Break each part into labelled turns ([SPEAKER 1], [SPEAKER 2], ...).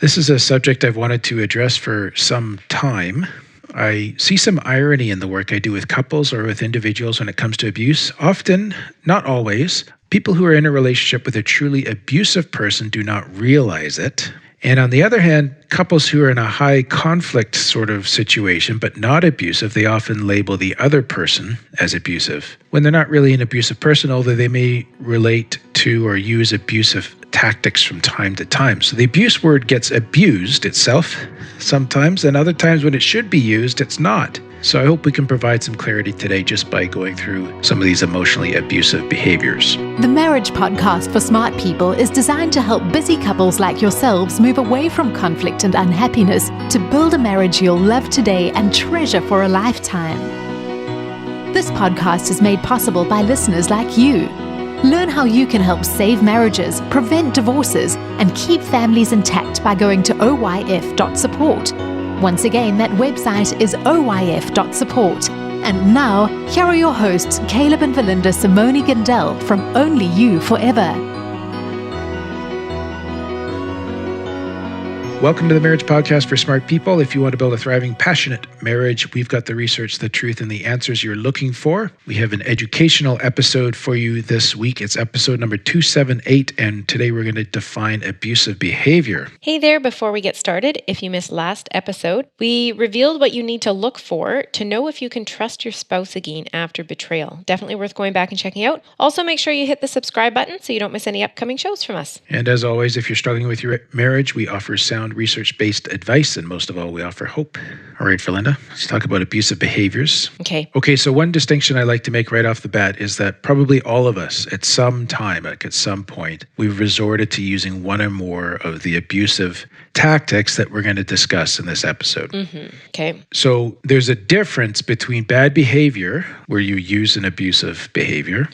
[SPEAKER 1] This is a subject I've wanted to address for some time. I see some irony in the work I do with couples or with individuals when it comes to abuse. Often, not always, people who are in a relationship with a truly abusive person do not realize it. And on the other hand, couples who are in a high conflict sort of situation, but not abusive, they often label the other person as abusive, when they're not really an abusive person, although they may relate to or use abusive tactics from time to time. So the abuse word gets abused itself sometimes, and other times when it should be used, it's not. So I hope we can provide some clarity today just by going through some of these emotionally abusive behaviors.
[SPEAKER 2] The Marriage Podcast for Smart People is designed to help busy couples like yourselves move away from conflict and unhappiness to build a marriage you'll love today and treasure for a lifetime. This podcast is made possible by listeners like you. Learn how you can help save marriages, prevent divorces, and keep families intact by going to oyf.support. Once again, that website is oyf.support. And now, here are your hosts, Caleb and Valinda Simone Gandel from Only You Forever.
[SPEAKER 1] Welcome to the Marriage Podcast for Smart People. If you want to build a thriving, passionate marriage, we've got the research, the truth, and the answers you're looking for. We have an educational episode for you this week. It's episode number 278, and today we're going to define abusive behavior.
[SPEAKER 3] Hey there, before we get started, if you missed last episode, we revealed what you need to look for to know if you can trust your spouse again after betrayal. Definitely worth going back and checking out. Also, make sure you hit the subscribe button so you don't miss any upcoming shows from us.
[SPEAKER 1] And as always, if you're struggling with your marriage, we offer sound research-based advice, and most of all, we offer hope. All right, Valinda, let's talk about abusive behaviors. Okay, so one distinction I like to make right off the bat is that probably all of us at some time, like at some point, we've resorted to using one or more of the abusive tactics that we're going to discuss in this episode.
[SPEAKER 3] Okay.
[SPEAKER 1] So there's a difference between bad behavior, where you use an abusive behavior,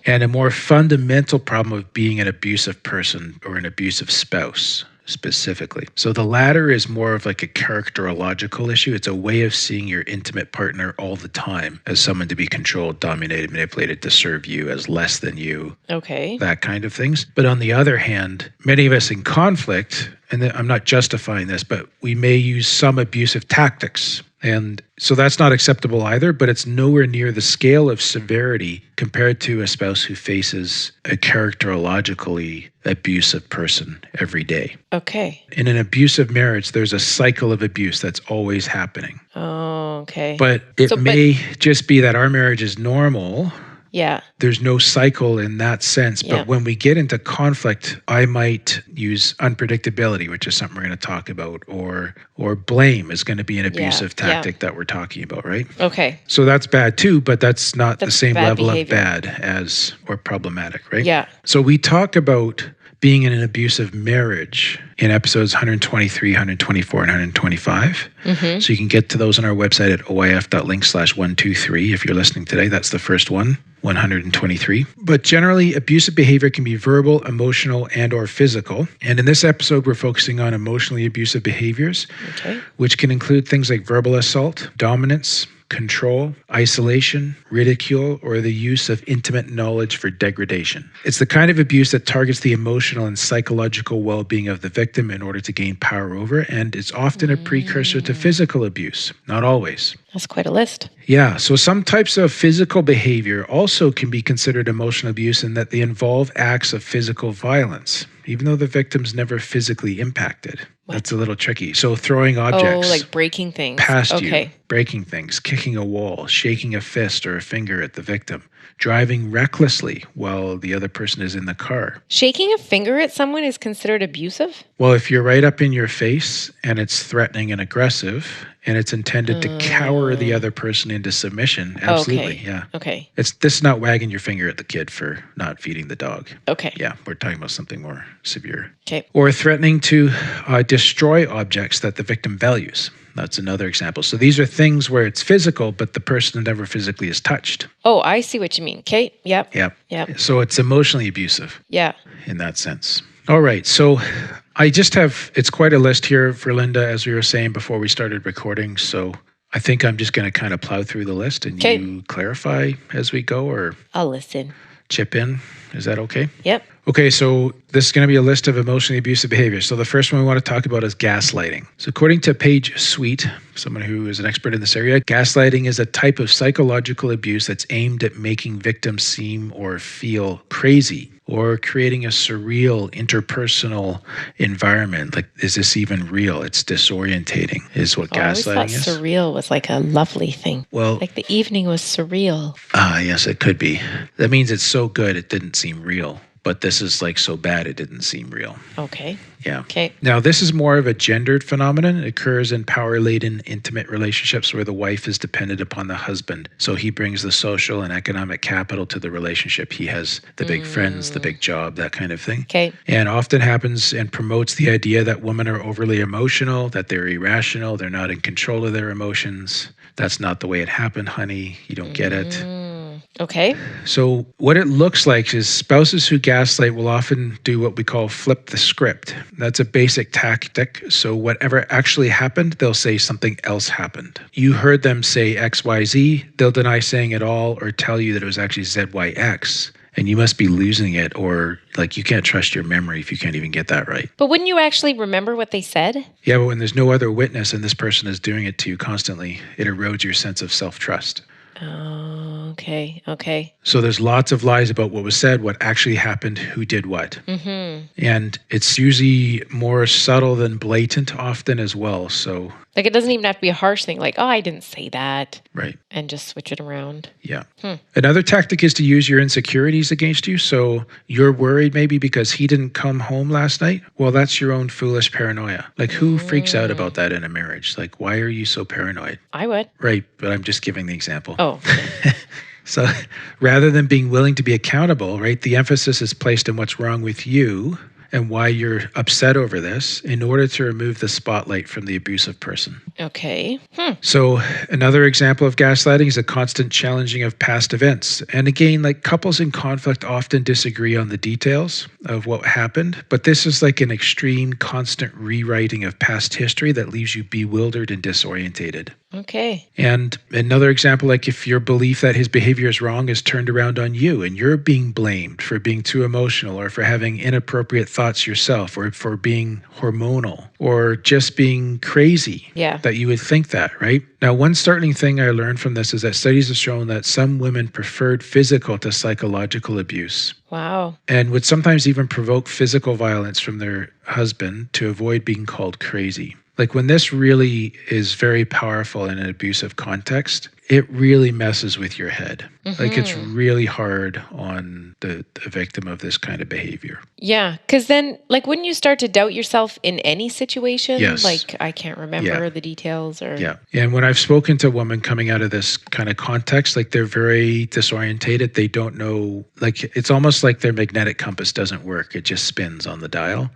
[SPEAKER 1] and a more fundamental problem of being an abusive person or an abusive spouse specifically. So the latter is more of like a characterological issue. It's a way of seeing your intimate partner all the time as someone to be controlled, dominated, manipulated, to serve you as less than you.
[SPEAKER 3] Okay.
[SPEAKER 1] That kind of things. But on the other hand, many of us in conflict, and I'm not justifying this, but we may use some abusive tactics. And so that's not acceptable either, but it's nowhere near the scale of severity compared to a spouse who faces a characterologically abusive person every day.
[SPEAKER 3] Okay.
[SPEAKER 1] In an abusive marriage, there's a cycle of abuse that's always happening.
[SPEAKER 3] Oh, okay.
[SPEAKER 1] But it may just be that our marriage is normal.
[SPEAKER 3] Yeah.
[SPEAKER 1] There's no cycle in that sense. But
[SPEAKER 3] Yeah.
[SPEAKER 1] when we get into conflict, I might use unpredictability, which is something we're going to talk about, or blame is going to be an abusive tactic that we're talking about, right?
[SPEAKER 3] Okay.
[SPEAKER 1] So that's bad too, but that's not the same
[SPEAKER 3] bad
[SPEAKER 1] level
[SPEAKER 3] behavior.
[SPEAKER 1] of bad as, or problematic, right?
[SPEAKER 3] Yeah.
[SPEAKER 1] So we talk about being in an abusive marriage in episodes 123, 124, and 125. So you can get to those on our website at oyf.link/123. If you're listening today, that's the first one, 123. But generally, abusive behavior can be verbal, emotional, and or physical. And in this episode, we're focusing on emotionally abusive behaviors, which can include things like verbal assault, dominance, control, isolation, ridicule, or the use of intimate knowledge for degradation. It's the kind of abuse that targets the emotional and psychological well-being of the victim in order to gain power over, and it's often a precursor to physical abuse. Not always.
[SPEAKER 3] That's quite a list.
[SPEAKER 1] Yeah, so some types of physical behavior also can be considered emotional abuse in that they involve acts of physical violence, even though the victim's never physically impacted. That's a little tricky. So throwing objects.
[SPEAKER 3] Oh, like breaking things.
[SPEAKER 1] Past you, breaking things, kicking a wall, shaking a fist or a finger at the victim, driving recklessly while the other person is in the car.
[SPEAKER 3] Shaking a finger at someone is considered abusive?
[SPEAKER 1] Well, if you're right up in your face and it's threatening and aggressive and it's intended to cower the other person into submission, absolutely, yeah.
[SPEAKER 3] Okay.
[SPEAKER 1] This is not wagging your finger at the kid for not feeding the dog.
[SPEAKER 3] Okay.
[SPEAKER 1] Yeah, we're talking about something more severe.
[SPEAKER 3] Okay.
[SPEAKER 1] Or threatening to destroy objects that the victim values. That's another example. So these are things where it's physical, but the person never physically is touched.
[SPEAKER 3] Oh, I see what you mean. Okay. Yep.
[SPEAKER 1] Yep. So it's emotionally abusive.
[SPEAKER 3] Yeah.
[SPEAKER 1] In that sense. All right. So I just have, it's quite a list here for Linda, as we were saying before we started recording. So I think I'm just going to kind of plow through the list and you clarify as we go, or
[SPEAKER 3] I'll listen.
[SPEAKER 1] Chip in. Is that okay?
[SPEAKER 3] Yep.
[SPEAKER 1] Okay, so this is going to be a list of emotionally abusive behaviors. So the first one we want to talk about is gaslighting. So according to Paige Sweet, someone who is an expert in this area, gaslighting is a type of psychological abuse that's aimed at making victims seem or feel crazy or creating a surreal interpersonal environment. Like, is this even real? It's disorientating, is what gaslighting
[SPEAKER 3] I always
[SPEAKER 1] is.
[SPEAKER 3] thought surreal was like a lovely thing.
[SPEAKER 1] Well,
[SPEAKER 3] like the evening was surreal.
[SPEAKER 1] Yes, it could be. That means it's so good it didn't seem real. But this is like so bad it didn't seem real.
[SPEAKER 3] Okay.
[SPEAKER 1] Yeah.
[SPEAKER 3] Okay.
[SPEAKER 1] Now, this is more of a gendered phenomenon. It occurs in power-laden, intimate relationships where the wife is dependent upon the husband. So he brings the social and economic capital to the relationship. He has the big friends, the big job, that kind of thing.
[SPEAKER 3] Okay.
[SPEAKER 1] And often happens and promotes the idea that women are overly emotional, that they're irrational, they're not in control of their emotions. That's not the way it happened, honey. You don't get it.
[SPEAKER 3] Okay.
[SPEAKER 1] So what it looks like is spouses who gaslight will often do what we call flip the script. That's a basic tactic. So whatever actually happened, they'll say something else happened. You heard them say XYZ, they'll deny saying it all or tell you that it was actually ZYX. And you must be losing it, or like you can't trust your memory if you can't even get that right.
[SPEAKER 3] But wouldn't you actually remember what they said?
[SPEAKER 1] Yeah, but when there's no other witness and this person is doing it to you constantly, it erodes your sense of self-trust.
[SPEAKER 3] Oh, okay. Okay.
[SPEAKER 1] So there's lots of lies about what was said, what actually happened, who did what. And it's usually more subtle than blatant often as well. So
[SPEAKER 3] Like it doesn't even have to be a harsh thing like, oh, I didn't say that.
[SPEAKER 1] Right.
[SPEAKER 3] And just switch it around.
[SPEAKER 1] Yeah. Another tactic is to use your insecurities against you. So you're worried maybe because he didn't come home last night. Well, that's your own foolish paranoia. Like who freaks out about that in a marriage? Like, why are you so paranoid?
[SPEAKER 3] I would.
[SPEAKER 1] Right. But I'm just giving the example.
[SPEAKER 3] Oh.
[SPEAKER 1] So rather than being willing to be accountable, right, the emphasis is placed on what's wrong with you and why you're upset over this in order to remove the spotlight from the abusive person.
[SPEAKER 3] Okay.
[SPEAKER 1] So another example of gaslighting is a constant challenging of past events. And again, like couples in conflict often disagree on the details of what happened, but this is like an extreme constant rewriting of past history that leaves you bewildered and disorientated.
[SPEAKER 3] Okay.
[SPEAKER 1] And another example, like if your belief that his behavior is wrong is turned around on you and you're being blamed for being too emotional or for having inappropriate thoughts yourself or for being hormonal or just being crazy,
[SPEAKER 3] Yeah.
[SPEAKER 1] that you would think that, right? Now, one startling thing I learned from this is that studies have shown that some women preferred physical to psychological abuse
[SPEAKER 3] Wow.
[SPEAKER 1] and would sometimes even provoke physical violence from their husband to avoid being called crazy. Like when this really is very powerful in an abusive context, it really messes with your head. Like it's really hard on the victim of this kind of behavior.
[SPEAKER 3] Yeah. Because then, like, wouldn't you start to doubt yourself in any situation?
[SPEAKER 1] Yes.
[SPEAKER 3] Like, I can't remember the details or.
[SPEAKER 1] Yeah. And when I've spoken to women coming out of this kind of context, like they're very disorientated. They don't know, like it's almost like their magnetic compass doesn't work. It just spins on the dial.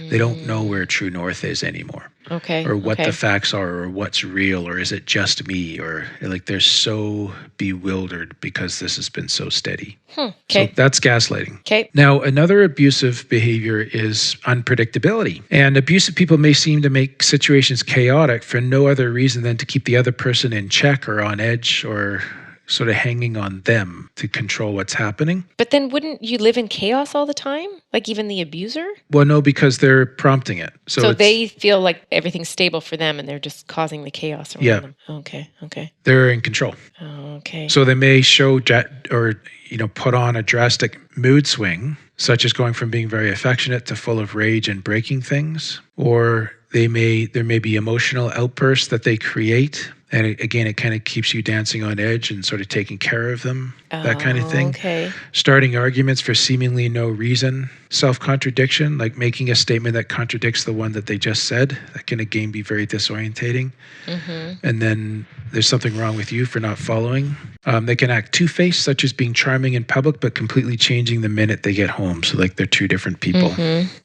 [SPEAKER 1] They don't know where true north is anymore.
[SPEAKER 3] Okay.
[SPEAKER 1] Or what the facts are, or what's real, or is it just me? Or like they're so bewildered because this has been so steady.
[SPEAKER 3] Okay.
[SPEAKER 1] So that's gaslighting.
[SPEAKER 3] Okay.
[SPEAKER 1] Now, another abusive behavior is unpredictability. And abusive people may seem to make situations chaotic for no other reason than to keep the other person in check or on edge or sort of hanging on them to control what's happening.
[SPEAKER 3] But then wouldn't you live in chaos all the time? Like even the abuser?
[SPEAKER 1] Well, no, because they're prompting it. So it's-
[SPEAKER 3] they feel like everything's stable for them and they're just causing the chaos around them. Okay. Okay.
[SPEAKER 1] they're in control.
[SPEAKER 3] Okay.
[SPEAKER 1] So they may show put on a drastic mood swing, such as going from being very affectionate to full of rage and breaking things. Or there may be emotional outbursts that they create. And it kind of keeps you dancing on edge and sort of taking care of them, that kind of thing.
[SPEAKER 3] Okay.
[SPEAKER 1] Starting arguments for seemingly no reason. Self-contradiction, like making a statement that contradicts the one that they just said. That can again be very disorientating. And then there's something wrong with you for not following. They can act two-faced, such as being charming in public, but completely changing the minute they get home. So like they're two different people.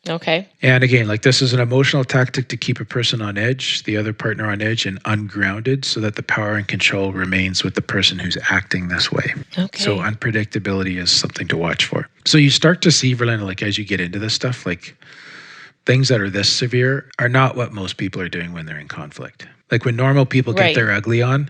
[SPEAKER 3] Okay.
[SPEAKER 1] And again, like this is an emotional tactic to keep a person on edge, the other partner on edge and ungrounded so that the power and control remains with the person who's acting this way.
[SPEAKER 3] Okay.
[SPEAKER 1] So unpredictability is something to watch for. So you start to see, Verlena, like as you get into this stuff, like things that are this severe are not what most people are doing when they're in conflict. Like when normal people get
[SPEAKER 3] Right.
[SPEAKER 1] their ugly on,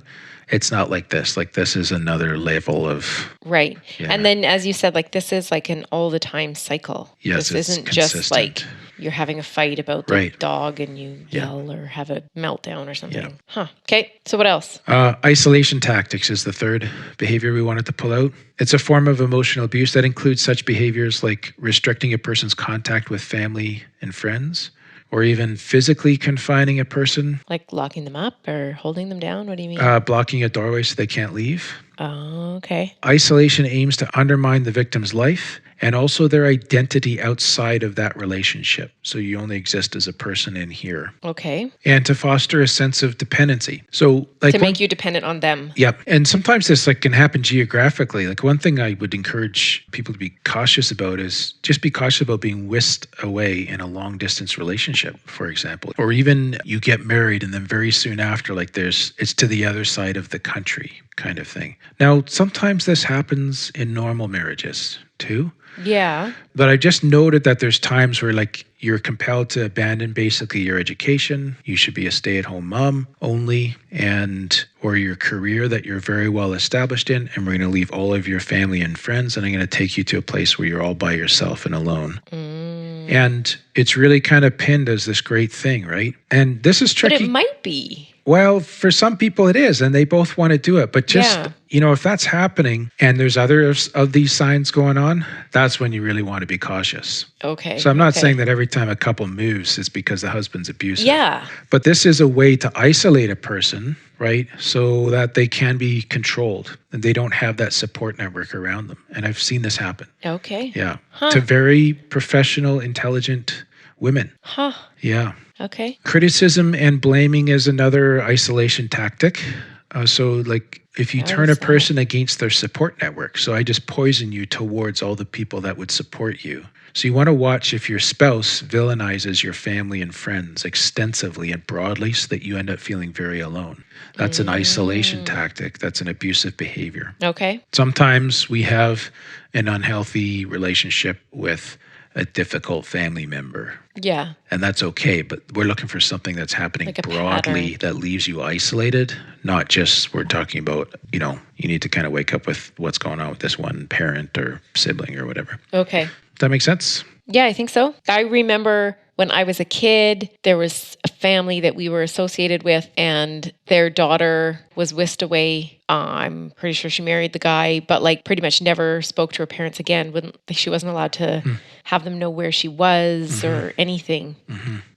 [SPEAKER 1] it's not like this. Like this is another level of,
[SPEAKER 3] Right.
[SPEAKER 1] Yeah.
[SPEAKER 3] And then, as you said, like this is like an all the time cycle.
[SPEAKER 1] Yes,
[SPEAKER 3] this
[SPEAKER 1] it's
[SPEAKER 3] isn't just
[SPEAKER 1] consistent.
[SPEAKER 3] like you're having a fight about the
[SPEAKER 1] Right.
[SPEAKER 3] dog and you
[SPEAKER 1] Yeah.
[SPEAKER 3] yell or have a meltdown or something.
[SPEAKER 1] Yeah.
[SPEAKER 3] Huh. Okay. So what else?
[SPEAKER 1] isolation tactics is the third behavior we wanted to pull out. It's a form of emotional abuse that includes such behaviors like restricting a person's contact with family and friends, or even physically confining a person,
[SPEAKER 3] Like locking them up or holding them down? What do you mean?
[SPEAKER 1] blocking a doorway so they can't leave.
[SPEAKER 3] Oh, okay.
[SPEAKER 1] Isolation aims to undermine the victim's life and also their identity outside of that relationship. So you only exist as a person in here.
[SPEAKER 3] Okay.
[SPEAKER 1] And to foster a sense of dependency. So like
[SPEAKER 3] To make you dependent on them.
[SPEAKER 1] Yep. And sometimes this like can happen geographically. Like one thing I would encourage people to be cautious about is just be cautious about being whisked away in a long distance relationship, for example. Or even you get married and then very soon after, like it's to the other side of the country kind of thing. Now, sometimes this happens in normal marriages too.
[SPEAKER 3] Yeah.
[SPEAKER 1] But I just noted that there's times where like you're compelled to abandon basically your education. You should be a stay-at-home mom only, or your career that you're very well established in. And we're going to leave all of your family and friends, and I'm going to take you to a place where you're all by yourself and alone. And it's really kind of pinned as this great thing, right? And this is tricky.
[SPEAKER 3] But it might be.
[SPEAKER 1] Well, for some people it is, and they both want to do it. But just,
[SPEAKER 3] Yeah.
[SPEAKER 1] If that's happening and there's others of these signs going on, that's when you really want to be cautious.
[SPEAKER 3] Okay.
[SPEAKER 1] So I'm not
[SPEAKER 3] okay.
[SPEAKER 1] saying that every time a couple moves, it's because the husband's abusive.
[SPEAKER 3] Yeah.
[SPEAKER 1] But this is a way to isolate a person, right? So that they can be controlled and they don't have that support network around them. And I've seen this happen.
[SPEAKER 3] Okay.
[SPEAKER 1] Yeah.
[SPEAKER 3] Huh.
[SPEAKER 1] To very professional, intelligent women.
[SPEAKER 3] Huh.
[SPEAKER 1] Yeah.
[SPEAKER 3] Okay.
[SPEAKER 1] Criticism and blaming is another isolation tactic. So like if you
[SPEAKER 3] How
[SPEAKER 1] turn
[SPEAKER 3] is
[SPEAKER 1] a person against their support network, so I just poison you towards all the people that would support you. So you want to watch if your spouse villainizes your family and friends extensively and broadly so that you end up feeling very alone. That's an isolation tactic. That's an abusive behavior.
[SPEAKER 3] Okay.
[SPEAKER 1] Sometimes we have an unhealthy relationship with a difficult family member.
[SPEAKER 3] Yeah.
[SPEAKER 1] And that's okay, but we're looking for something that's happening
[SPEAKER 3] Like a
[SPEAKER 1] broadly
[SPEAKER 3] pattern.
[SPEAKER 1] that leaves you isolated, not just we're talking about, you need to kind of wake up with what's going on with this one parent or sibling or whatever.
[SPEAKER 3] Okay.
[SPEAKER 1] Does that make sense?
[SPEAKER 3] Yeah, I think so. I remember when I was a kid, there was a family that we were associated with, and their daughter was whisked away. I'm pretty sure she married the guy, but like pretty much never spoke to her parents again. She wasn't allowed to have them know where she was or anything.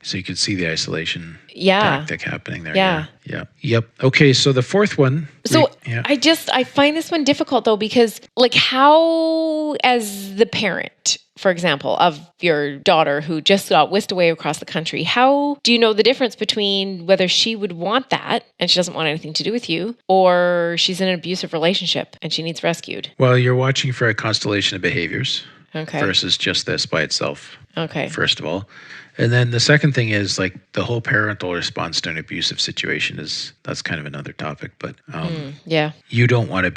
[SPEAKER 1] So you could see the isolation
[SPEAKER 3] Yeah.
[SPEAKER 1] tactic happening there.
[SPEAKER 3] Yeah.
[SPEAKER 1] Yeah. Yep. Okay, so the fourth one.
[SPEAKER 3] So
[SPEAKER 1] yeah.
[SPEAKER 3] I find this one difficult though, because like how, as the parent, for example, of your daughter who just got whisked away across the country, how do you know the difference between whether she would want that and she doesn't want anything to do with you, or she's in an abusive relationship and she needs rescued?
[SPEAKER 1] Well, you're watching for a constellation of behaviors
[SPEAKER 3] Okay.
[SPEAKER 1] versus just this by itself.
[SPEAKER 3] Okay.
[SPEAKER 1] First of all. And then the second thing is like the whole parental response to an abusive situation that's kind of another topic, but
[SPEAKER 3] Yeah.
[SPEAKER 1] you don't want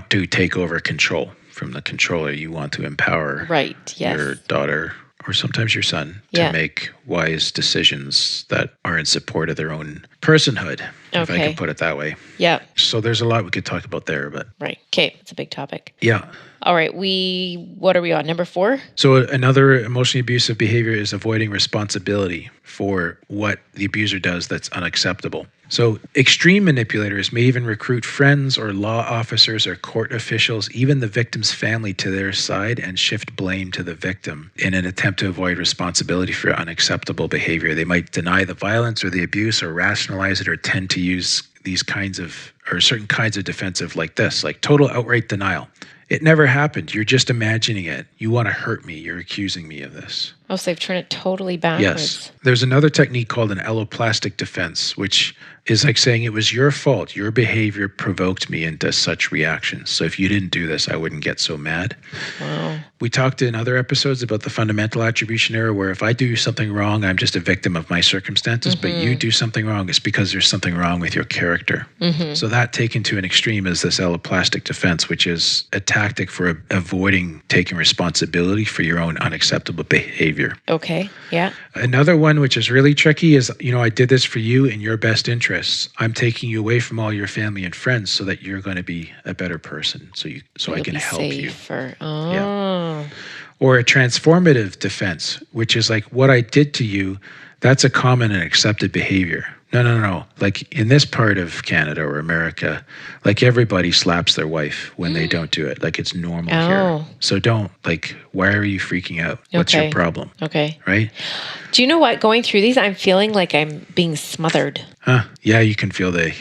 [SPEAKER 1] to take over control from the controller. You want to empower
[SPEAKER 3] Right. Yes.
[SPEAKER 1] your daughter or sometimes your son
[SPEAKER 3] Yeah.
[SPEAKER 1] to make wise decisions that are in support of their own personhood, if I
[SPEAKER 3] Okay.
[SPEAKER 1] can put it that way.
[SPEAKER 3] Yeah.
[SPEAKER 1] So there's a lot we could talk about there, but
[SPEAKER 3] Right. Okay. It's a big topic.
[SPEAKER 1] yeah.
[SPEAKER 3] All right. What are we on? Number 4?
[SPEAKER 1] So another emotionally abusive behavior is avoiding responsibility for what the abuser does that's unacceptable. So extreme manipulators may even recruit friends or law officers or court officials, even the victim's family, to their side and shift blame to the victim in an attempt to avoid responsibility for unacceptable behavior. They might deny the violence or the abuse or rationalize it or tend to use certain kinds of defensive like this, like total outright denial. It never happened. You're just imagining it. You want to hurt me. You're accusing me of this.
[SPEAKER 3] Oh, so they've turned it totally backwards.
[SPEAKER 1] Yes. There's another technique called an alloplastic defense, which is like saying it was your fault. Your behavior provoked me into such reactions. So if you didn't do this, I wouldn't get so mad.
[SPEAKER 3] Wow.
[SPEAKER 1] We talked in other episodes about the fundamental attribution error, where if I do something wrong, I'm just a victim of my circumstances, but you do something wrong, it's because there's something wrong with your character. So that taken to an extreme is this alloplastic defense, which is a tactic for avoiding taking responsibility for your own unacceptable behavior. behavior.
[SPEAKER 3] Okay. Yeah.
[SPEAKER 1] Another one, which is really tricky, is, I did this for you in your best interests. I'm taking you away from all your family and friends so that you're going to be a better person. So I can help you. Yeah. Or a transformative defense, which is like, what I did to you, that's a common and accepted behavior. No. Like in this part of Canada or America, like everybody slaps their wife when they don't do it. Like it's normal here. So don't, like, why are you freaking out? What's your problem?
[SPEAKER 3] Okay.
[SPEAKER 1] Right?
[SPEAKER 3] Do you know what? Going through these, I'm feeling like I'm being smothered.
[SPEAKER 1] Yeah, you can feel the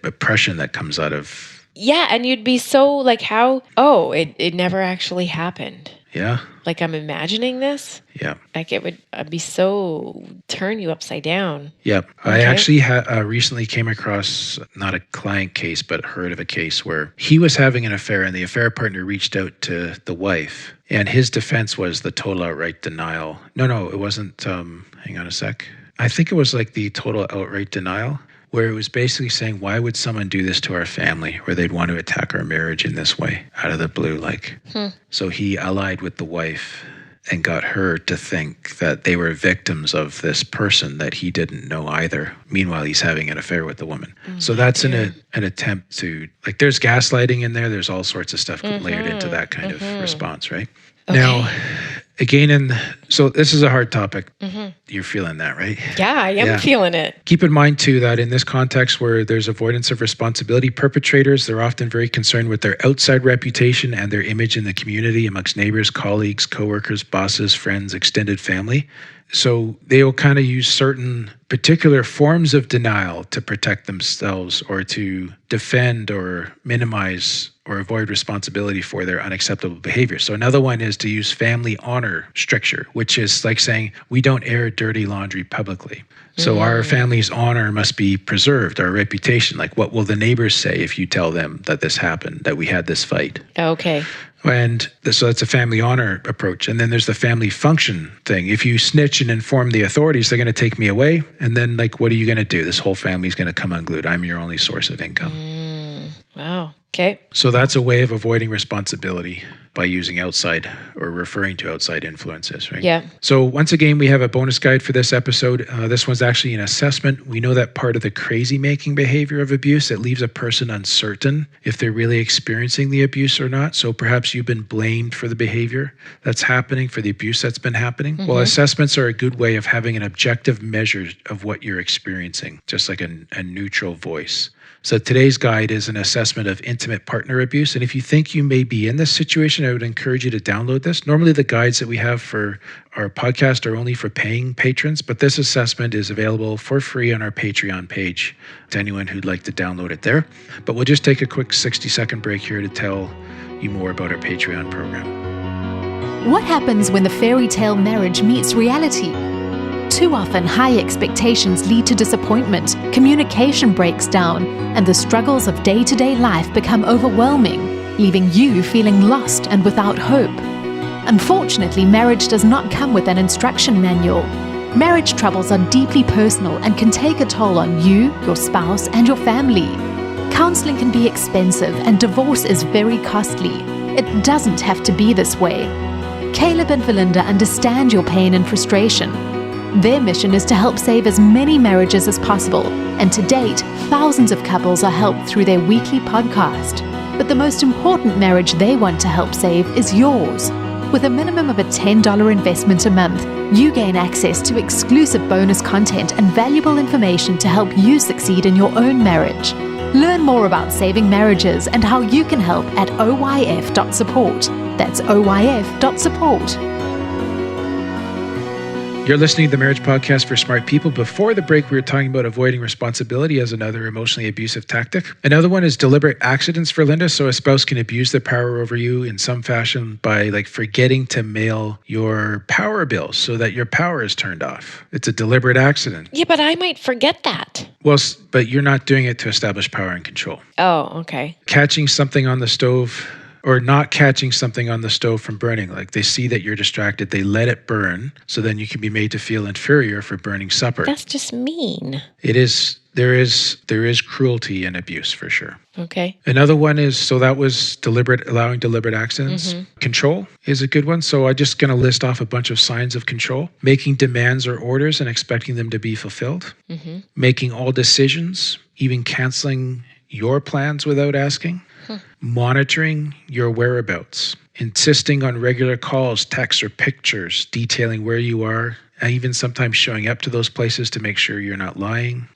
[SPEAKER 1] oppression that comes out of...
[SPEAKER 3] Yeah, and you'd be so like, how? Oh, it never actually happened.
[SPEAKER 1] Yeah.
[SPEAKER 3] Like I'm imagining this.
[SPEAKER 1] Yeah.
[SPEAKER 3] Like it would be so turn you upside down.
[SPEAKER 1] Yep. Okay. I actually recently came across not a client case, but heard of a case where he was having an affair and the affair partner reached out to the wife and his defense was the total outright denial. No, it wasn't. Hang on a sec. I think it was like the total outright denial, where it was basically saying, why would someone do this to our family, where they'd want to attack our marriage in this way out of the blue? So he allied with the wife and got her to think that they were victims of this person that he didn't know either. Meanwhile, he's having an affair with the woman. So that's an attempt to, like, there's gaslighting in there. There's all sorts of stuff layered into that kind of response, right? Okay. Now, again, so this is a hard topic. You're feeling that, right?
[SPEAKER 3] Yeah, I am feeling it.
[SPEAKER 1] Keep in mind, too, that in this context where there's avoidance of responsibility, perpetrators, they're often very concerned with their outside reputation and their image in the community amongst neighbors, colleagues, coworkers, bosses, friends, extended family. So they will kind of use certain particular forms of denial to protect themselves or to defend or minimize or avoid responsibility for their unacceptable behavior. So another one is to use family honor stricture, which is like saying we don't air dirty laundry publicly. So our family's honor must be preserved, our reputation. Like, what will the neighbors say if you tell them that this happened, that we had this fight?
[SPEAKER 3] Okay.
[SPEAKER 1] And so that's a family honor approach. And then there's the family function thing. If you snitch and inform the authorities, they're going to take me away. And then, like, what are you going to do? This whole family's going to come unglued. I'm your only source of income.
[SPEAKER 3] Wow. Okay.
[SPEAKER 1] So that's a way of avoiding responsibility by using outside or referring to outside influences, right?
[SPEAKER 3] Yeah.
[SPEAKER 1] So once again, we have a bonus guide for this episode. This one's actually an assessment. We know that part of the crazy-making behavior of abuse, it leaves a person uncertain if they're really experiencing the abuse or not. So perhaps you've been blamed for the behavior that's happening, for the abuse that's been happening. Well, assessments are a good way of having an objective measure of what you're experiencing, just like a neutral voice. So today's guide is an assessment of intimate partner abuse. And if you think you may be in this situation, I would encourage you to download this. Normally the guides that we have for our podcast are only for paying patrons, but this assessment is available for free on our Patreon page to anyone who'd like to download it there. But we'll just take a quick 60-second break here to tell you more about our Patreon program.
[SPEAKER 2] What happens when the fairy tale marriage meets reality? Too often, high expectations lead to disappointment, communication breaks down, and the struggles of day-to-day life become overwhelming, leaving you feeling lost and without hope. Unfortunately, marriage does not come with an instruction manual. Marriage troubles are deeply personal and can take a toll on you, your spouse, and your family. Counseling can be expensive, and divorce is very costly. It doesn't have to be this way. Caleb and Valinda understand your pain and frustration. Their mission is to help save as many marriages as possible, and to date, thousands of couples are helped through their weekly podcast. But the most important marriage they want to help save is yours. With a minimum of a $10 investment a month, you gain access to exclusive bonus content and valuable information to help you succeed in your own marriage. Learn more about saving marriages and how you can help at oyf.support. That's oyf.support.
[SPEAKER 1] You're listening to the Marriage Podcast for Smart People. Before the break, we were talking about avoiding responsibility as another emotionally abusive tactic. Another one is deliberate accidents for Linda. So a spouse can abuse their power over you in some fashion by like forgetting to mail your power bills so that your power is turned off. It's a deliberate accident.
[SPEAKER 3] Yeah, but I might forget that.
[SPEAKER 1] Well, but you're not doing it to establish power and control.
[SPEAKER 3] Oh, okay.
[SPEAKER 1] Catching something on the stove Or not catching something on the stove from burning. Like they see that you're distracted, they let it burn, so then you can be made to feel inferior for burning supper.
[SPEAKER 3] That's just mean.
[SPEAKER 1] It is. There is cruelty in abuse for sure.
[SPEAKER 3] Okay.
[SPEAKER 1] Another one is, so that was allowing deliberate accidents. Control is a good one. So I'm just going to list off a bunch of signs of control. Making demands or orders and expecting them to be fulfilled. Making all decisions, even canceling your plans without asking. Monitoring your whereabouts. Insisting on regular calls, texts, or pictures detailing where you are. Even sometimes showing up to those places to make sure you're not lying.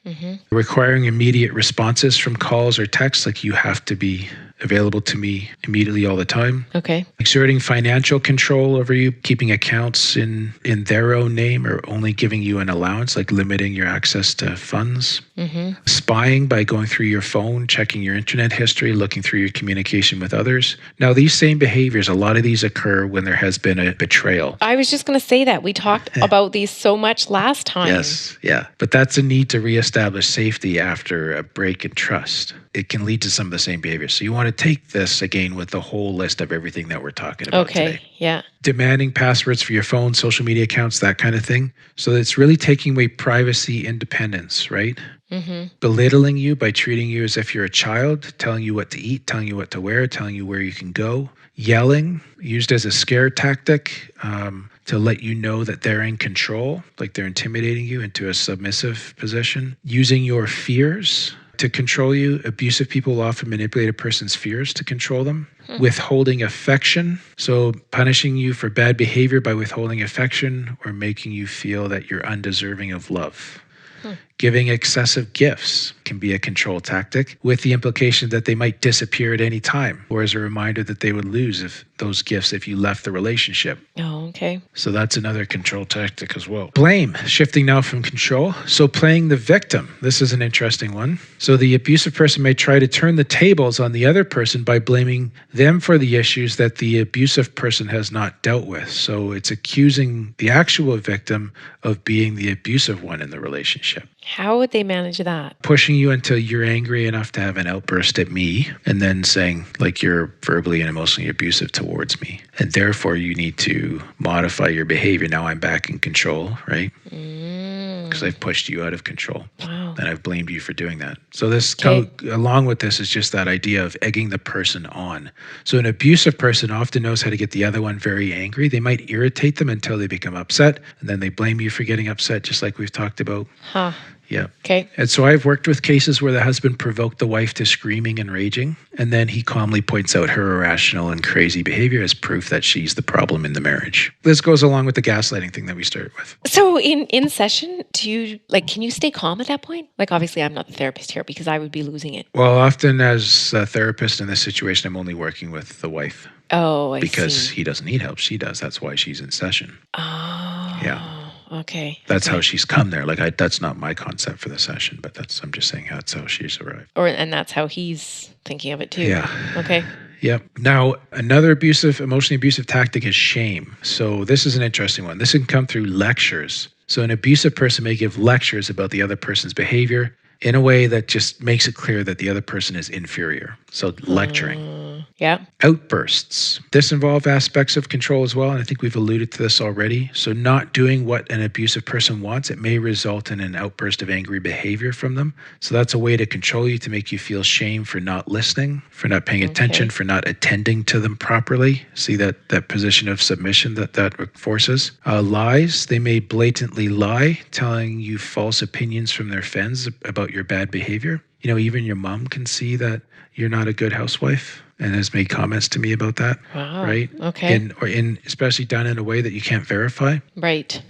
[SPEAKER 1] Requiring immediate responses from calls or texts, like you have to be available to me immediately all the time.
[SPEAKER 3] Okay.
[SPEAKER 1] Exerting financial control over you, keeping accounts in their own name or only giving you an allowance, like limiting your access to funds. Spying by going through your phone, checking your internet history, looking through your communication with others. Now, these same behaviors, a lot of these occur when there has been a betrayal.
[SPEAKER 3] I was just going to say that. We talked about these so much last time.
[SPEAKER 1] Yes, yeah. But that's a need to reestablish safety after a break in trust. It can lead to some of the same behaviors. So you want to take this again with the whole list of everything that we're talking about today.
[SPEAKER 3] Yeah.
[SPEAKER 1] Demanding passwords for your phone, social media accounts, that kind of thing. So it's really taking away privacy, independence, right? Belittling you by treating you as if you're a child, telling you what to eat, telling you what to wear, telling you where you can go. Yelling, used as a scare tactic to let you know that they're in control, like they're intimidating you into a submissive position. Using your fears to control you. Abusive people will often manipulate a person's fears to control them. Withholding affection. So punishing you for bad behavior by withholding affection or making you feel that you're undeserving of love. Giving excessive gifts can be a control tactic with the implication that they might disappear at any time or as a reminder that they would lose if you left the relationship.
[SPEAKER 3] Oh, okay.
[SPEAKER 1] So that's another control tactic as well. Blame, shifting now from control. So playing the victim. This is an interesting one. So the abusive person may try to turn the tables on the other person by blaming them for the issues that the abusive person has not dealt with. So it's accusing the actual victim of being the abusive one in the relationship.
[SPEAKER 3] How would they manage that?
[SPEAKER 1] Pushing you until you're angry enough to have an outburst at me and then saying like you're verbally and emotionally abusive towards me. And therefore you need to modify your behavior. Now I'm back in control, right? Because I've pushed you out of control.
[SPEAKER 3] Wow.
[SPEAKER 1] And I've blamed you for doing that. So this along with this is just that idea of egging the person on. So an abusive person often knows how to get the other one very angry. They might irritate them until they become upset. And then they blame you for getting upset, just like we've talked about. Yeah.
[SPEAKER 3] Okay.
[SPEAKER 1] And so I've worked with cases where the husband provoked the wife to screaming and raging, and then he calmly points out her irrational and crazy behavior as proof that she's the problem in the marriage. This goes along with the gaslighting thing that we started with.
[SPEAKER 3] So in session, can you stay calm at that point? Like, obviously I'm not the therapist here because I would be losing it.
[SPEAKER 1] Well, often as a therapist in this situation, I'm only working with the wife.
[SPEAKER 3] Oh, I see.
[SPEAKER 1] Because he doesn't need help. She does. That's why she's in session.
[SPEAKER 3] Oh.
[SPEAKER 1] Yeah.
[SPEAKER 3] Okay.
[SPEAKER 1] That's how she's come there. Like that's not my concept for the session, but I'm just saying that's how she's arrived.
[SPEAKER 3] And that's how he's thinking of it too.
[SPEAKER 1] Yeah.
[SPEAKER 3] Okay.
[SPEAKER 1] Yep. Now, another emotionally abusive tactic is shame. So this is an interesting one. This can come through lectures. So an abusive person may give lectures about the other person's behavior in a way that just makes it clear that the other person is inferior. So lecturing.
[SPEAKER 3] Yeah.
[SPEAKER 1] Outbursts. This involves aspects of control as well, and I think we've alluded to this already. So not doing what an abusive person wants, it may result in an outburst of angry behavior from them. So that's a way to control you, to make you feel shame for not listening, for not paying attention, for not attending to them properly. See that position of submission that forces. Lies. They may blatantly lie, telling you false opinions from their friends about your bad behavior. You know, even your mom can see that you're not a good housewife and has made comments to me about that.
[SPEAKER 3] Wow.
[SPEAKER 1] Right?
[SPEAKER 3] Okay.
[SPEAKER 1] Especially done in a way that you can't verify.
[SPEAKER 3] Right.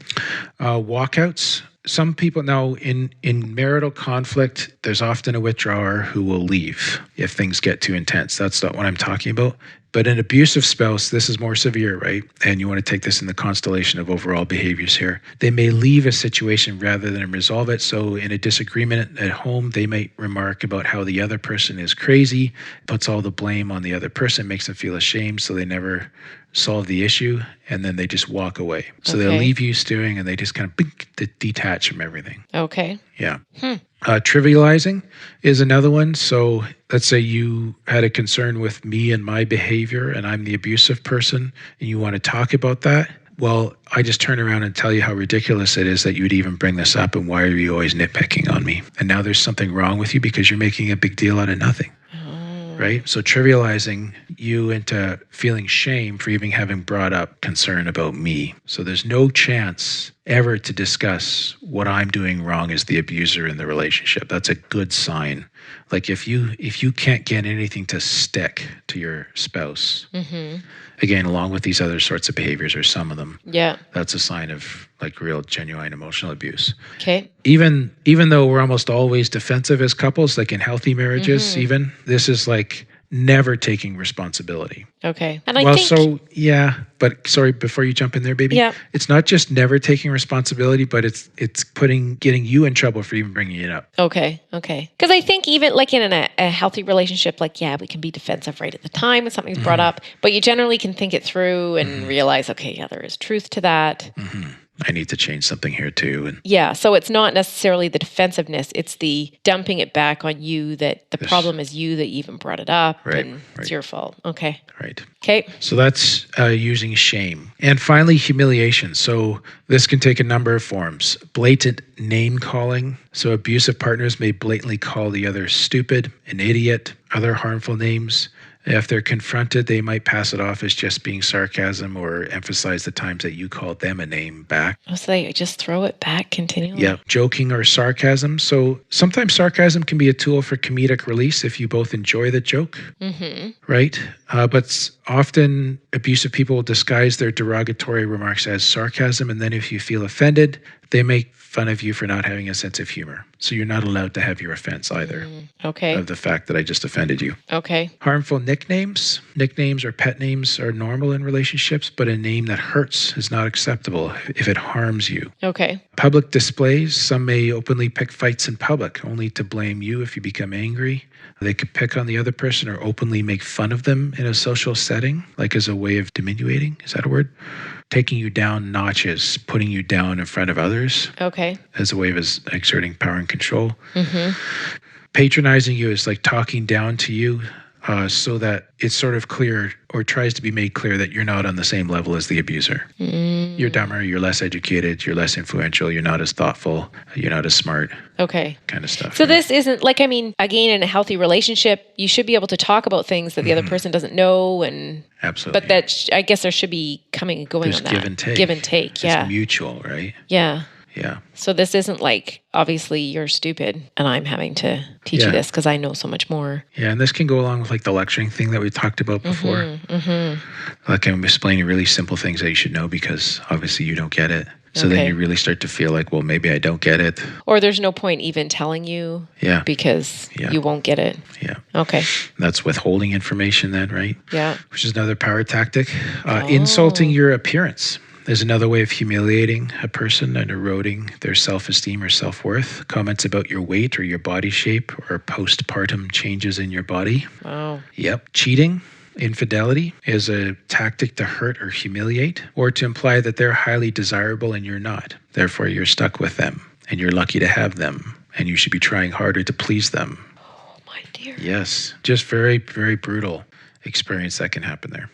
[SPEAKER 1] Walkouts. Some people now in marital conflict, there's often a withdrawer who will leave if things get too intense. That's not what I'm talking about. But an abusive spouse, this is more severe, right? And you want to take this in the constellation of overall behaviors here. They may leave a situation rather than resolve it. So in a disagreement at home, they might remark about how the other person is crazy, puts all the blame on the other person, makes them feel ashamed, so they never solve the issue, and then they just walk away. So
[SPEAKER 3] Okay.
[SPEAKER 1] they'll leave you stewing, and they just kind of detach from everything.
[SPEAKER 3] Okay.
[SPEAKER 1] Yeah. Trivializing is another one. So let's say you had a concern with me and my behavior, and I'm the abusive person, and you want to talk about that. Well, I just turn around and tell you how ridiculous it is that you would even bring this up, and why are you always nitpicking on me? And now there's something wrong with you because you're making a big deal out of nothing. Right? So trivializing you into feeling shame for even having brought up concern about me. So there's no chance ever to discuss what I'm doing wrong as the abuser in the relationship. That's a good sign. Like if you can't get anything to stick to your spouse, again, along with these other sorts of behaviors or some of them, that's a sign of like real genuine emotional abuse.
[SPEAKER 3] Okay.
[SPEAKER 1] Even though we're almost always defensive as couples, like in healthy marriages, even this is like never taking responsibility.
[SPEAKER 3] Okay. And
[SPEAKER 1] But sorry, before you jump in there, baby.
[SPEAKER 3] Yeah.
[SPEAKER 1] It's not just never taking responsibility, but it's getting you in trouble for even bringing it up.
[SPEAKER 3] Okay. Because I think even like in a healthy relationship, like, yeah, we can be defensive right at the time when something's brought up, but you generally can think it through and realize, okay, yeah, there is truth to that.
[SPEAKER 1] I need to change something here too. And
[SPEAKER 3] Yeah. So it's not necessarily the defensiveness, it's the dumping it back on you that the problem is you that even brought it up and it's your fault. Okay.
[SPEAKER 1] right.
[SPEAKER 3] Okay.
[SPEAKER 1] So that's using shame. And finally, humiliation. So this can take a number of forms. Blatant name calling. So abusive partners may blatantly call the other stupid, an idiot, other harmful names. If they're confronted, they might pass it off as just being sarcasm or emphasize the times that you called them a name back.
[SPEAKER 3] I was like, just throw it back continually.
[SPEAKER 1] Yeah, joking or sarcasm. So sometimes sarcasm can be a tool for comedic release if you both enjoy the joke, right? But often abusive people will disguise their derogatory remarks as sarcasm, and then if you feel offended, they make fun of you for not having a sense of humor. So you're not allowed to have your offense either
[SPEAKER 3] Okay.
[SPEAKER 1] of the fact that I just offended you.
[SPEAKER 3] Okay.
[SPEAKER 1] Harmful nicknames. Nicknames or pet names are normal in relationships, but a name that hurts is not acceptable if it harms you.
[SPEAKER 3] Okay.
[SPEAKER 1] Public displays. Some may openly pick fights in public, only to blame you if you become angry. They could pick on the other person or openly make fun of them in a social setting, like as a way of diminuting. Is that a word? Taking you down notches, putting you down in front of others
[SPEAKER 3] Okay.
[SPEAKER 1] as a way of exerting power and control. Patronizing you is like talking down to you so that it's sort of clear or tries to be made clear that you're not on the same level as the abuser. You're dumber, you're less educated, you're less influential, you're not as thoughtful, you're not as smart,
[SPEAKER 3] Okay.
[SPEAKER 1] kind of stuff.
[SPEAKER 3] So this isn't like, I mean, again, in a healthy relationship, you should be able to talk about things that the other person doesn't know, and
[SPEAKER 1] Absolutely.
[SPEAKER 3] but that I guess there should be coming and going
[SPEAKER 1] There's
[SPEAKER 3] on that.
[SPEAKER 1] give and take.
[SPEAKER 3] Give and take. Yeah.
[SPEAKER 1] It's mutual, right?
[SPEAKER 3] Yeah.
[SPEAKER 1] Yeah.
[SPEAKER 3] So this isn't like, obviously you're stupid and I'm having to teach you
[SPEAKER 1] Yeah.
[SPEAKER 3] this because I know so much more.
[SPEAKER 1] Yeah, and this can go along with like the lecturing thing that we talked about before. Like I'm explaining really simple things that you should know because obviously you don't get it. So
[SPEAKER 3] Okay.
[SPEAKER 1] then you really start to feel like, well, maybe I don't get it.
[SPEAKER 3] Or there's no point even telling you
[SPEAKER 1] Yeah.
[SPEAKER 3] because
[SPEAKER 1] Yeah.
[SPEAKER 3] you won't get it.
[SPEAKER 1] Yeah.
[SPEAKER 3] Okay.
[SPEAKER 1] That's withholding information then, right?
[SPEAKER 3] Yeah.
[SPEAKER 1] Which is another power tactic. Insulting your appearance is another way of humiliating a person and eroding their self-esteem or self-worth. Comments about your weight or your body shape or postpartum changes in your body.
[SPEAKER 3] Wow.
[SPEAKER 1] Yep. Cheating. Infidelity is a tactic to hurt or humiliate or to imply that they're highly desirable and you're not. Therefore, you're stuck with them and you're lucky to have them and you should be trying harder to please them.
[SPEAKER 3] Oh my dear.
[SPEAKER 1] Yes. Just very, very brutal experience that can happen there.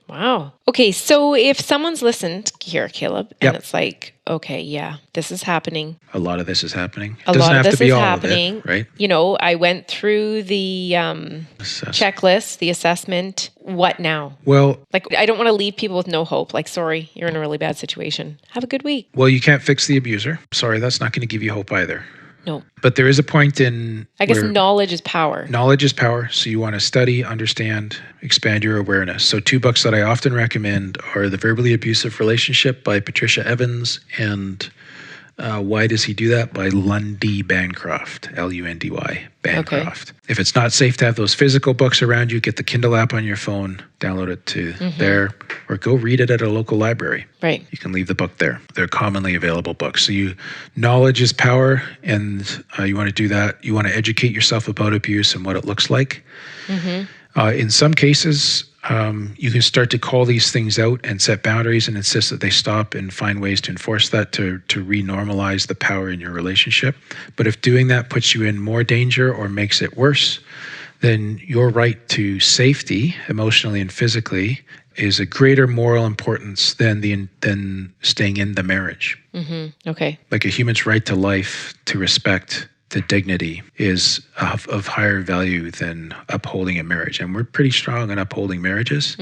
[SPEAKER 3] Wow. Okay. So if someone's listened here, Caleb, and
[SPEAKER 1] Yep.
[SPEAKER 3] it's like, okay, yeah, this is happening.
[SPEAKER 1] A lot of this is happening.
[SPEAKER 3] A
[SPEAKER 1] Doesn't
[SPEAKER 3] lot of
[SPEAKER 1] have
[SPEAKER 3] this
[SPEAKER 1] to be
[SPEAKER 3] is
[SPEAKER 1] all
[SPEAKER 3] happening.
[SPEAKER 1] of it, right?
[SPEAKER 3] You know, I went through the checklist, the assessment. What now?
[SPEAKER 1] Well,
[SPEAKER 3] Like, I don't want to leave people with no hope. Like, sorry, you're in a really bad situation. Have a good week.
[SPEAKER 1] you can't fix the abuser. Sorry, that's not going to give you hope either.
[SPEAKER 3] No.
[SPEAKER 1] But there is a point in
[SPEAKER 3] I guess
[SPEAKER 1] where
[SPEAKER 3] knowledge is power.
[SPEAKER 1] knowledge is power. So you want to study, understand, expand your awareness. So 2 books that I often recommend are The Verbally Abusive Relationship by Patricia Evans and Why Does He Do That by Lundy Bancroft, Lundy Bancroft. If it's not safe to have those physical books around you, get the Kindle app on your phone, download it to there, or go read it at a local library.
[SPEAKER 3] Right.
[SPEAKER 1] You can leave the book there. They're commonly available books. So knowledge is power, and you want to do that. You want to educate yourself about abuse and what it looks like. In some cases, You can start to call these things out and set boundaries and insist that they stop and find ways to enforce that to re-normalize the power in your relationship. But if doing that puts you in more danger or makes it worse, then your right to safety, emotionally and physically, is a greater moral importance than staying in the marriage.
[SPEAKER 3] Mm-hmm. Okay.
[SPEAKER 1] Like a human's right to life, to respect, to dignity is of higher value than upholding a marriage. And we're pretty strong on upholding marriages,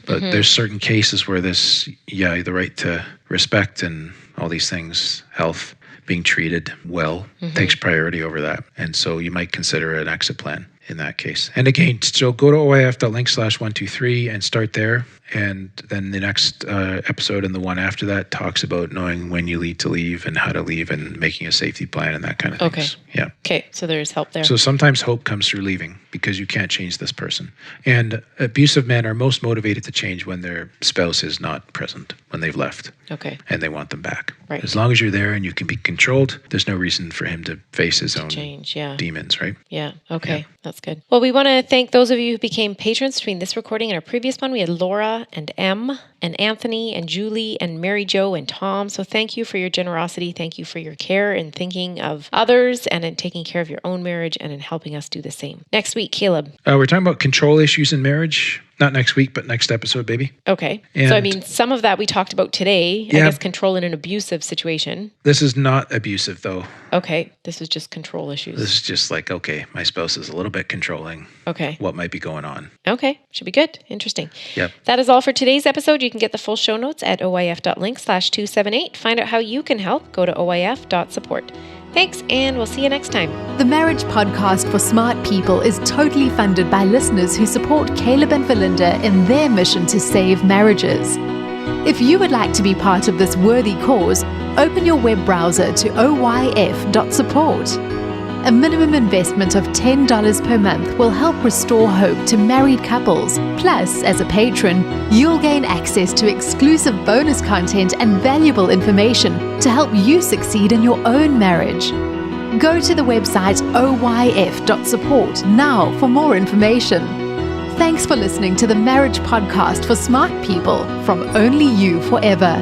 [SPEAKER 1] but there's certain cases where the right to respect and all these things, health, being treated well, takes priority over that. And so you might consider an exit plan in that case. And again, so go to oif.link/123 and start there. And then the next episode and the one after that talks about knowing when you need to leave and how to leave and making a safety plan and that kind of things. Yeah.
[SPEAKER 3] Okay, so there's help there.
[SPEAKER 1] So sometimes hope comes through leaving because you can't change this person. And abusive men are most motivated to change when their spouse is not present, when they've left.
[SPEAKER 3] Okay.
[SPEAKER 1] And they want them back.
[SPEAKER 3] Right.
[SPEAKER 1] As long as you're there and you can be controlled, there's no reason for him to face his own demons, right?
[SPEAKER 3] Yeah. Okay. Yeah. That's good. Well, we want to thank those of you who became patrons between this recording and our previous one. We had Laura and Em and Anthony and Julie and Mary Jo and Tom. So thank you for your generosity. Thank you for your care in thinking of others and in taking care of your own marriage and in helping us do the same. Next week, Caleb.
[SPEAKER 1] We're talking about control issues in marriage. Not next week, but next episode, baby.
[SPEAKER 3] Okay. And so, I mean, some of that we talked about today. I guess control in an abusive situation.
[SPEAKER 1] This is not abusive, though.
[SPEAKER 3] Okay. This is just control issues.
[SPEAKER 1] This is just like, okay, my spouse is a little bit controlling.
[SPEAKER 3] Okay.
[SPEAKER 1] What might be going on?
[SPEAKER 3] Okay. Should be good. Interesting.
[SPEAKER 1] Yep.
[SPEAKER 3] That is all for today's episode. You can get the full show notes at oif.link/278. Find out how you can help. Go to oif.support. Thanks, and we'll see you next time.
[SPEAKER 2] The Marriage Podcast for Smart People is totally funded by listeners who support Caleb and Valinda in their mission to save marriages. If you would like to be part of this worthy cause, open your web browser to oyf.support. A minimum investment of $10 per month will help restore hope to married couples. Plus, as a patron, you'll gain access to exclusive bonus content and valuable information to help you succeed in your own marriage. Go to the website oyf.support now for more information. Thanks for listening to the Marriage Podcast for Smart People from Only You Forever.